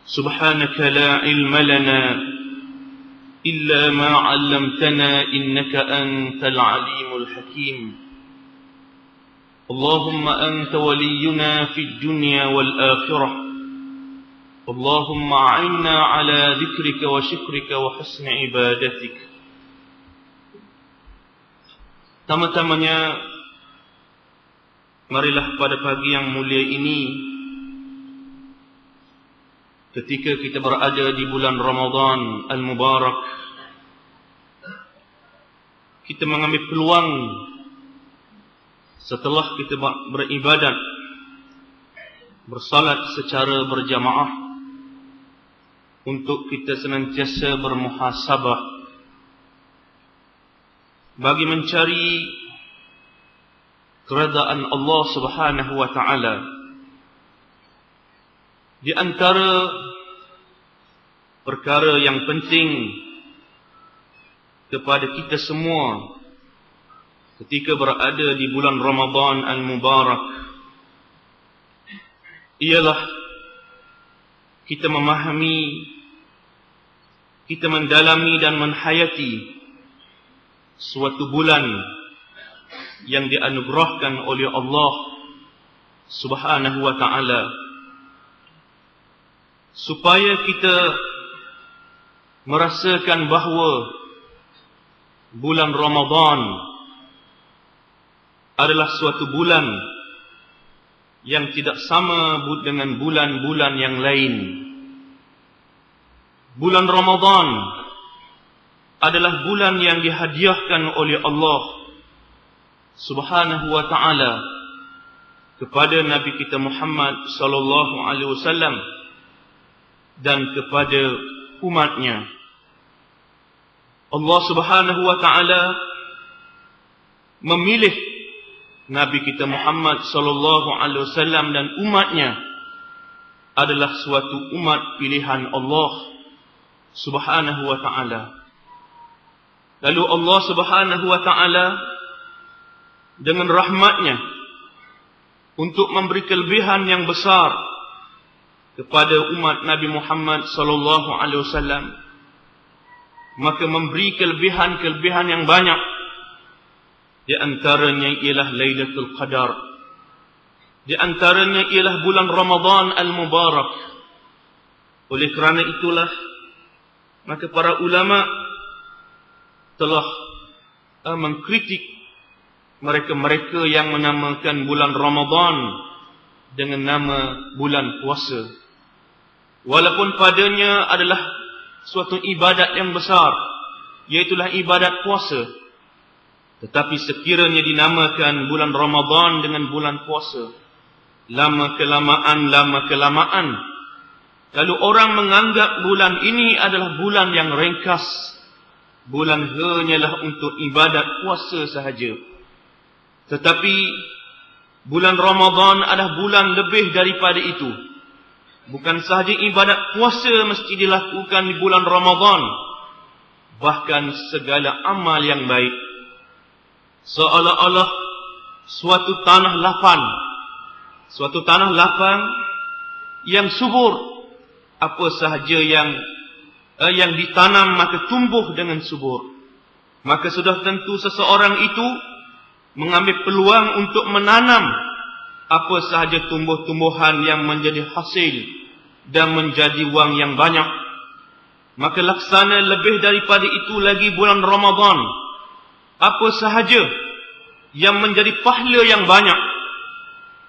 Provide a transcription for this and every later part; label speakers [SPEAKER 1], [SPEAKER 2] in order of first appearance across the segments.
[SPEAKER 1] سبحانك لا علم لنا إلا ما علمتنا إنك أنت العليم الحكيم اللهم أنت ولينا في الدنيا والآخرة اللهم أعنا على ذكرك وشكرك وحسن عبادتك. Tama-tamanya, marilah pada pagi yang mulia ini, ketika kita berada di bulan Ramadan Al-Mubarak, kita mengambil peluang setelah kita beribadat, bersalat secara berjamaah, untuk kita senantiasa bermuhasabah bagi mencari keredaan Allah Subhanahu wa ta'ala. Di antara perkara yang penting kepada kita semua ketika berada di bulan Ramadan Al-Mubarak ialah kita memahami, kita mendalami dan menhayati suatu bulan yang dianugerahkan oleh Allah Subhanahu wa ta'ala, supaya kita merasakan bahawa bulan Ramadan adalah suatu bulan yang tidak sama dengan bulan-bulan yang lain. Bulan Ramadan adalah bulan yang dihadiahkan oleh Allah Subhanahu wa ta'ala kepada Nabi kita Muhammad sallallahu alaihi wasallam dan kepada umatnya. Allah Subhanahu wa ta'ala memilih Nabi kita Muhammad sallallahu alaihi wasallam dan umatnya adalah suatu umat pilihan Allah Subhanahu wa ta'ala. Lalu Allah Subhanahu wa ta'ala dengan rahmatnya untuk memberi kelebihan yang besar kepada umat Nabi Muhammad sallallahu alaihi wasallam, maka memberi kelebihan-kelebihan yang banyak. Di antaranya ialah Lailatul Qadar. Di antaranya ialah bulan Ramadan Al-Mubarak. Oleh kerana itulah, maka para ulama telah mengkritik mereka-mereka yang menamakan bulan Ramadan dengan nama bulan puasa. Walaupun padanya adalah suatu ibadat yang besar, iaitulah ibadat puasa, tetapi sekiranya dinamakan bulan Ramadan dengan bulan puasa, lama-kelamaan, lalu orang menganggap bulan ini adalah bulan yang ringkas, bulan hanyalah untuk ibadat puasa sahaja. Tetapi bulan Ramadan adalah bulan lebih daripada itu. Bukan sahaja ibadat puasa mesti dilakukan di bulan Ramadan, bahkan segala amal yang baik. Seolah-olah suatu tanah lapang yang subur, apa sahaja yang ditanam maka tumbuh dengan subur. Maka sudah tentu seseorang itu mengambil peluang untuk menanam apa sahaja tumbuh-tumbuhan yang menjadi hasil dan menjadi wang yang banyak. Maka laksana lebih daripada itu lagi bulan Ramadan, apa sahaja yang menjadi pahala yang banyak,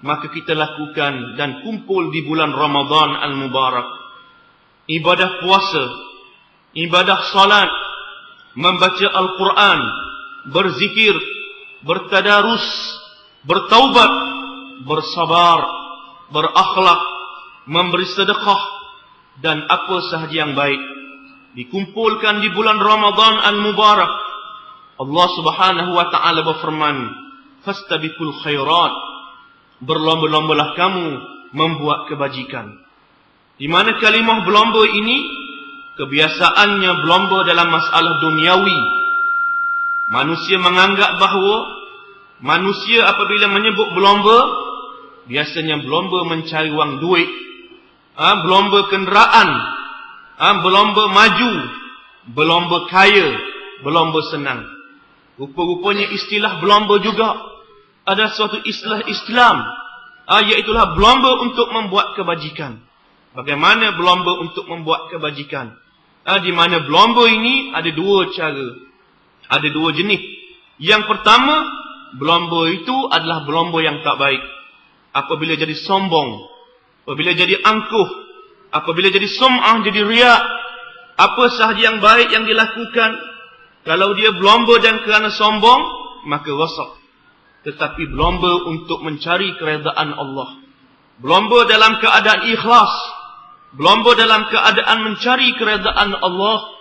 [SPEAKER 1] maka kita lakukan dan kumpul di bulan Ramadan Al-Mubarak. Ibadah puasa, ibadah salat, membaca Al-Quran, berzikir, bertadarus, bertaubat, bersabar, berakhlak, memberi sedekah, dan apa sahaja yang baik dikumpulkan di bulan Ramadan Al-Mubarak. Allah Subhanahu wa ta'ala berfirman, fastabiqul khairat, berlomba-lombalah kamu membuat kebajikan. Di mana kalimah berlomba ini kebiasaannya berlomba dalam masalah duniawi. Manusia menganggap bahawa manusia apabila menyebut berlomba, biasanya berlomba mencari wang duit, berlomba kenderaan, berlomba maju, berlomba kaya, berlomba senang. Rupa-rupanya istilah berlomba juga ada suatu istilah Islam, iaitulah berlomba untuk membuat kebajikan. Bagaimana berlomba untuk membuat kebajikan? Di mana berlomba ini ada dua cara, ada dua jenis. Yang pertama, berlomba itu adalah berlomba yang tak baik. Apabila jadi sombong, apabila jadi angkuh, apabila jadi sum'ah, jadi riak, apa sahaja yang baik yang dilakukan, kalau dia berlomba dan kerana sombong, maka rosak. Tetapi berlomba untuk mencari keredaan Allah, berlomba dalam keadaan ikhlas, berlomba dalam keadaan mencari keredaan Allah,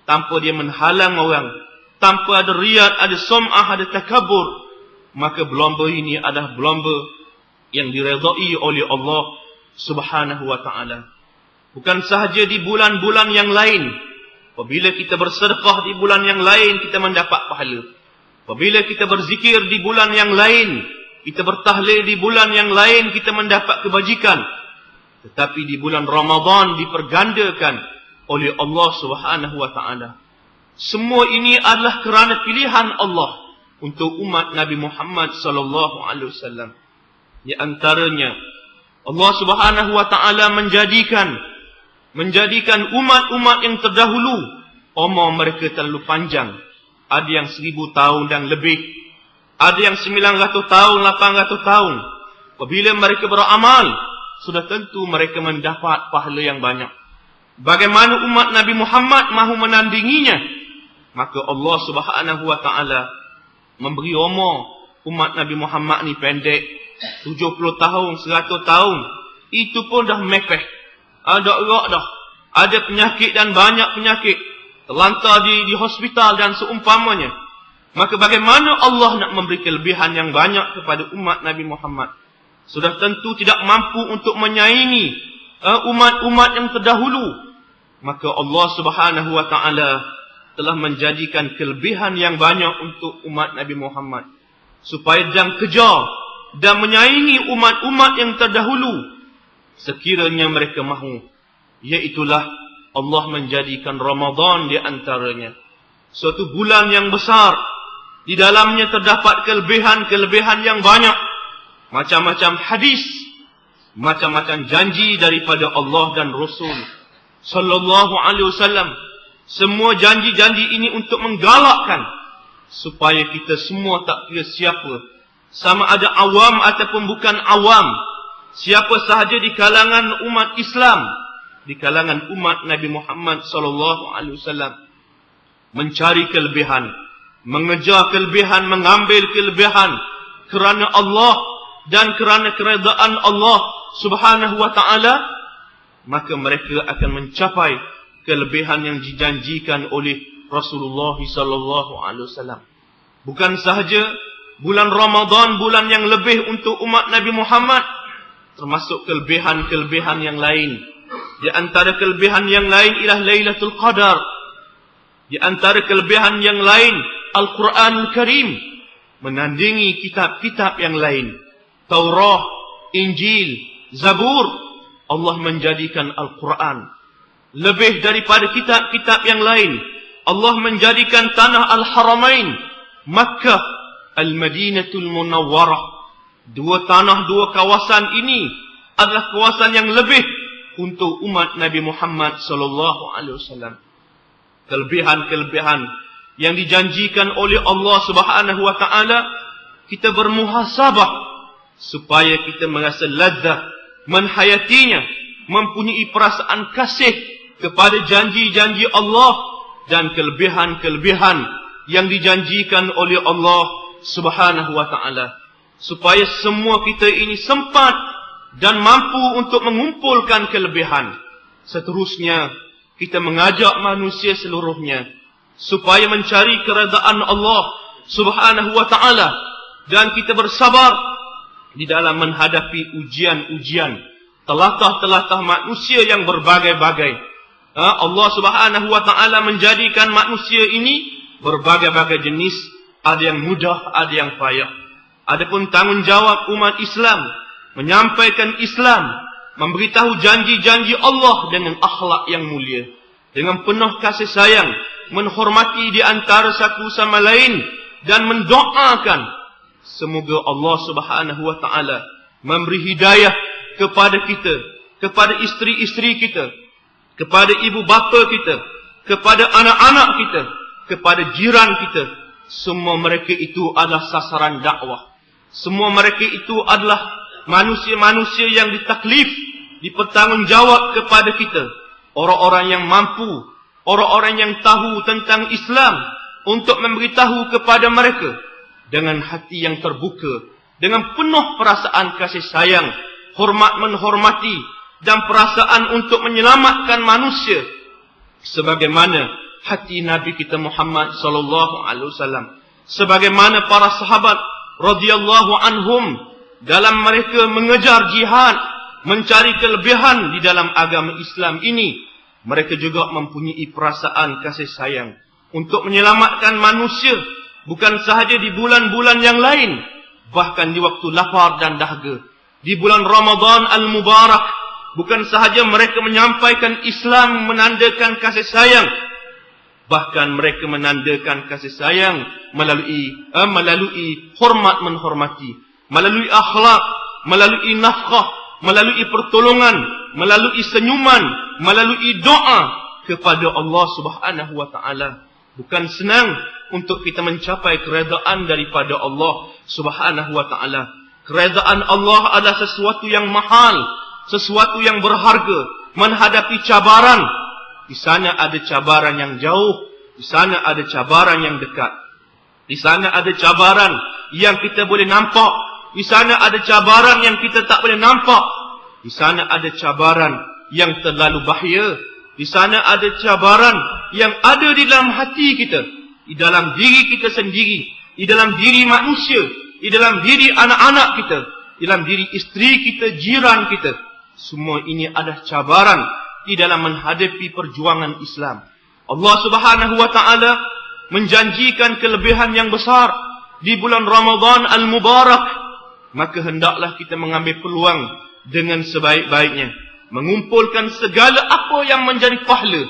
[SPEAKER 1] tanpa dia menghalang orang, tanpa ada riak, ada sum'ah, ada takabur, maka berlomba ini adalah berlomba yang diredai oleh Allah Subhanahu wa ta'ala. Bukan sahaja di bulan-bulan yang lain. Apabila kita bersedekah di bulan yang lain, kita mendapat pahala. Apabila kita berzikir di bulan yang lain, kita bertahlil di bulan yang lain, kita mendapat kebajikan. Tetapi di bulan Ramadan dipergandakan oleh Allah Subhanahu wa ta'ala. Semua ini adalah kerana pilihan Allah untuk umat Nabi Muhammad sallallahu alaihi wasallam. Di antaranya Allah Subhanahu wa ta'ala menjadikan umat-umat yang terdahulu umur mereka terlalu panjang. Ada yang 1000 tahun dan lebih, ada yang 900 tahun, 800 tahun. Apabila mereka beramal, sudah tentu mereka mendapat pahala yang banyak. Bagaimana umat Nabi Muhammad mahu menandinginya? Maka Allah Subhanahu wa ta'ala memberi umur umat Nabi Muhammad ni pendek, 70 tahun, 100 tahun. Itu pun dah mepeh. Ada erak dah. Ada penyakit dan banyak penyakit. Terlantar di hospital dan seumpamanya. Maka bagaimana Allah nak memberi kelebihan yang banyak kepada umat Nabi Muhammad? Sudah tentu tidak mampu untuk menyaingi umat-umat yang terdahulu. Maka Allah Subhanahu wa ta'ala telah menjadikan kelebihan yang banyak untuk umat Nabi Muhammad, supaya jangan kejar dan menyaingi umat-umat yang terdahulu sekiranya mereka mahu. Iaitulah Allah menjadikan Ramadan di antaranya suatu bulan yang besar. Di dalamnya terdapat kelebihan-kelebihan yang banyak, macam-macam hadis, macam-macam janji daripada Allah dan Rasul sallallahu alaihi wasallam. Semua janji-janji ini untuk menggalakkan supaya kita semua, tak kira siapa, sama ada awam ataupun bukan awam, siapa sahaja di kalangan umat Islam, di kalangan umat Nabi Muhammad sallallahu alaihi wasallam, mencari kelebihan, mengejar kelebihan, mengambil kelebihan kerana Allah dan kerana keredaan Allah Subhanahu wa ta'ala, maka mereka akan mencapai kelebihan yang dijanjikan oleh Rasulullah sallallahu alaihi wasallam. Bukan sahaja bulan Ramadan, bulan yang lebih untuk umat Nabi Muhammad, termasuk kelebihan-kelebihan yang lain. Di antara kelebihan yang lain ialah Lailatul Qadar. Di antara kelebihan yang lain Al-Quranul Karim, menandingi kitab-kitab yang lain. Taurah, Injil, Zabur. Allah menjadikan Al-Quran lebih daripada kitab-kitab yang lain. Allah menjadikan tanah Al-Haramain, Makkah, Al-Madinatul Munawwarah, dua tanah, dua kawasan ini adalah kawasan yang lebih untuk umat Nabi Muhammad sallallahu alaihi wasallam. Kelebihan-kelebihan yang dijanjikan oleh Allah Subhanahu wa ta'ala, kita bermuhasabah supaya kita merasa ladzat menhayatinya, mempunyai perasaan kasih kepada janji-janji Allah dan kelebihan-kelebihan yang dijanjikan oleh Allah Subhanahu wa ta'ala, supaya semua kita ini sempat dan mampu untuk mengumpulkan kelebihan. Seterusnya kita mengajak manusia seluruhnya supaya mencari keredaan Allah Subhanahu wa ta'ala, dan kita bersabar di dalam menghadapi ujian-ujian, telatah-telatah manusia yang berbagai-bagai. Allah Subhanahu wa ta'ala menjadikan manusia ini berbagai-bagai jenis. Ada yang mudah, ada yang payah. Adapun tanggungjawab umat Islam menyampaikan Islam, memberitahu janji-janji Allah dengan akhlak yang mulia, dengan penuh kasih sayang, menghormati di antara satu sama lain, dan mendoakan semoga Allah Subhanahu wa taala memberi hidayah kepada kita, kepada isteri-isteri kita, kepada ibu bapa kita, kepada anak-anak kita, kepada jiran kita. Semua mereka itu adalah sasaran dakwah. Semua mereka itu adalah manusia-manusia yang ditaklif, dipertanggungjawab kepada kita. Orang-orang yang mampu, orang-orang yang tahu tentang Islam, untuk memberitahu kepada mereka dengan hati yang terbuka, dengan penuh perasaan kasih sayang, hormat menghormati, dan perasaan untuk menyelamatkan manusia, sebagaimana hati Nabi kita Muhammad sallallahu alaihi wasallam, sebagaimana para sahabat radhiyallahu anhum dalam mereka mengejar jihad, mencari kelebihan di dalam agama Islam ini. Mereka juga mempunyai perasaan kasih sayang untuk menyelamatkan manusia, bukan sahaja di bulan-bulan yang lain, bahkan di waktu lapar dan dahaga. Di bulan Ramadan al-Mubarak, bukan sahaja mereka menyampaikan Islam menandakan kasih sayang, bahkan mereka menandakan kasih sayang melalui hormat menghormati, melalui akhlak, melalui nafkah, melalui pertolongan, melalui senyuman, melalui doa kepada Allah Subhanahu wa taala. Bukan senang untuk kita mencapai keredaan daripada Allah Subhanahu wa taala. Keredaan Allah adalah sesuatu yang mahal, sesuatu yang berharga. Menghadapi cabaran, di sana ada cabaran yang jauh, di sana ada cabaran yang dekat. Di sana ada cabaran yang kita boleh nampak, di sana ada cabaran yang kita tak boleh nampak. Di sana ada cabaran yang terlalu bahaya. Di sana ada cabaran yang ada di dalam hati kita, di dalam diri kita sendiri, di dalam diri manusia, di dalam diri anak-anak kita, di dalam diri isteri kita, jiran kita. Semua ini adalah cabaran di dalam menghadapi perjuangan Islam. Allah Subhanahu wa taala menjanjikan kelebihan yang besar di bulan Ramadan al-Mubarak. Maka hendaklah kita mengambil peluang dengan sebaik-baiknya, mengumpulkan segala apa yang menjadi pahala,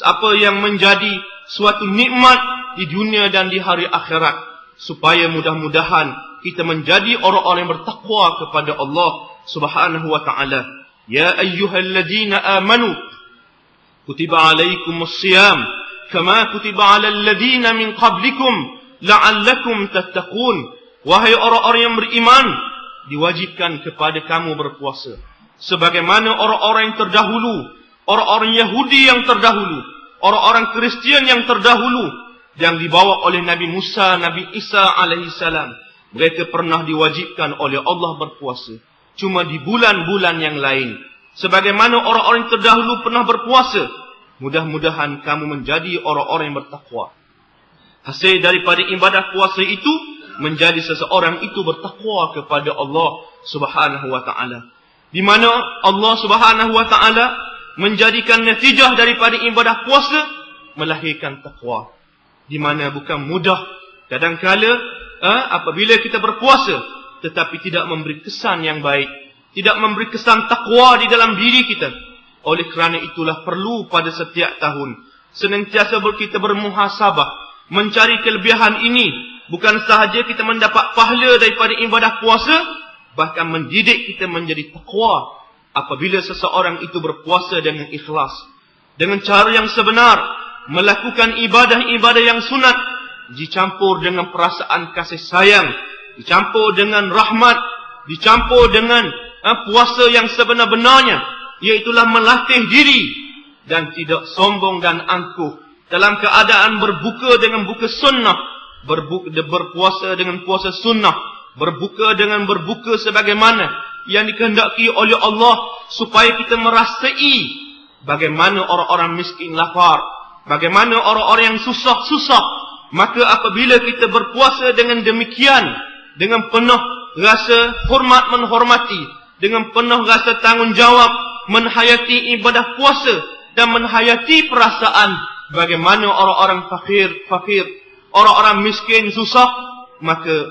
[SPEAKER 1] apa yang menjadi suatu nikmat di dunia dan di hari akhirat, supaya mudah-mudahan kita menjadi orang-orang yang bertakwa kepada Allah Subhanahu wa taala. Ya ayyuhalladzina amanu kutiba alaikumus shiyam kama kutiba alal ladzina min qablikum la'allakum tattaqun. Wahai orang-orang yang beriman, diwajibkan kepada kamu berpuasa sebagaimana orang-orang yang terdahulu, orang-orang Yahudi yang terdahulu, orang-orang Kristian yang terdahulu, yang dibawa oleh Nabi Musa, Nabi Isa alaihissalam. Mereka pernah diwajibkan oleh Allah berpuasa, cuma di bulan-bulan yang lain. Sebagaimana orang-orang yang terdahulu pernah berpuasa, mudah-mudahan kamu menjadi orang-orang yang bertakwa. Hasil daripada ibadah puasa itu, menjadi seseorang itu bertakwa kepada Allah Subhanahu wa taala. Di mana Allah Subhanahu wa taala menjadikan natijah daripada ibadah puasa melahirkan takwa. Di mana bukan mudah kadang-kala apabila kita berpuasa tetapi tidak memberi kesan yang baik, tidak memberi kesan takwa di dalam diri kita. Oleh kerana itulah perlu pada setiap tahun senantiasa kita bermuhasabah, mencari kelebihan ini. Bukan sahaja kita mendapat pahala daripada ibadah puasa, bahkan mendidik kita menjadi takwa apabila seseorang itu berpuasa dengan ikhlas, dengan cara yang sebenar, melakukan ibadah-ibadah yang sunat, dicampur dengan perasaan kasih sayang, dicampur dengan rahmat, dicampur dengan puasa yang sebenar-benarnya, iaitulah melatih diri dan tidak sombong dan angkuh dalam keadaan berbuka dengan buka sunnah, berpuasa dengan puasa sunnah, berbuka dengan berbuka sebagaimana yang dikehendaki oleh Allah, supaya kita merasai bagaimana orang-orang miskin lapar, bagaimana orang-orang yang susah-susah. Maka apabila kita berpuasa dengan demikian, dengan penuh rasa hormat menghormati, dengan penuh rasa tanggungjawab menghayati ibadah puasa, dan menghayati perasaan bagaimana orang-orang fakir, orang-orang miskin susah, maka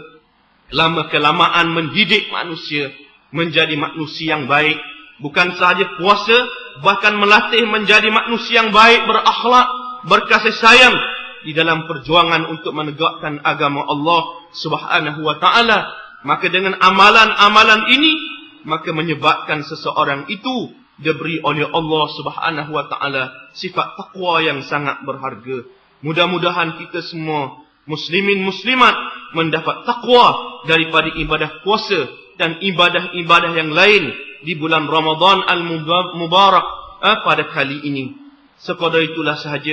[SPEAKER 1] lama-kelamaan mendidik manusia menjadi manusia yang baik, Bukan sahaja puasa, bahkan melatih menjadi manusia yang baik, berakhlak, berkasih sayang di dalam perjuangan untuk menegakkan agama Allah Subhanahu wa taala. Maka dengan amalan-amalan ini, maka menyebabkan seseorang itu diberi oleh Allah Subhanahu wa taala sifat takwa yang sangat berharga. Mudah-mudahan kita semua muslimin muslimat mendapat takwa daripada ibadah puasa dan ibadah-ibadah yang lain di bulan Ramadan al-Mubarak pada kali ini. Sekadar itulah sahaja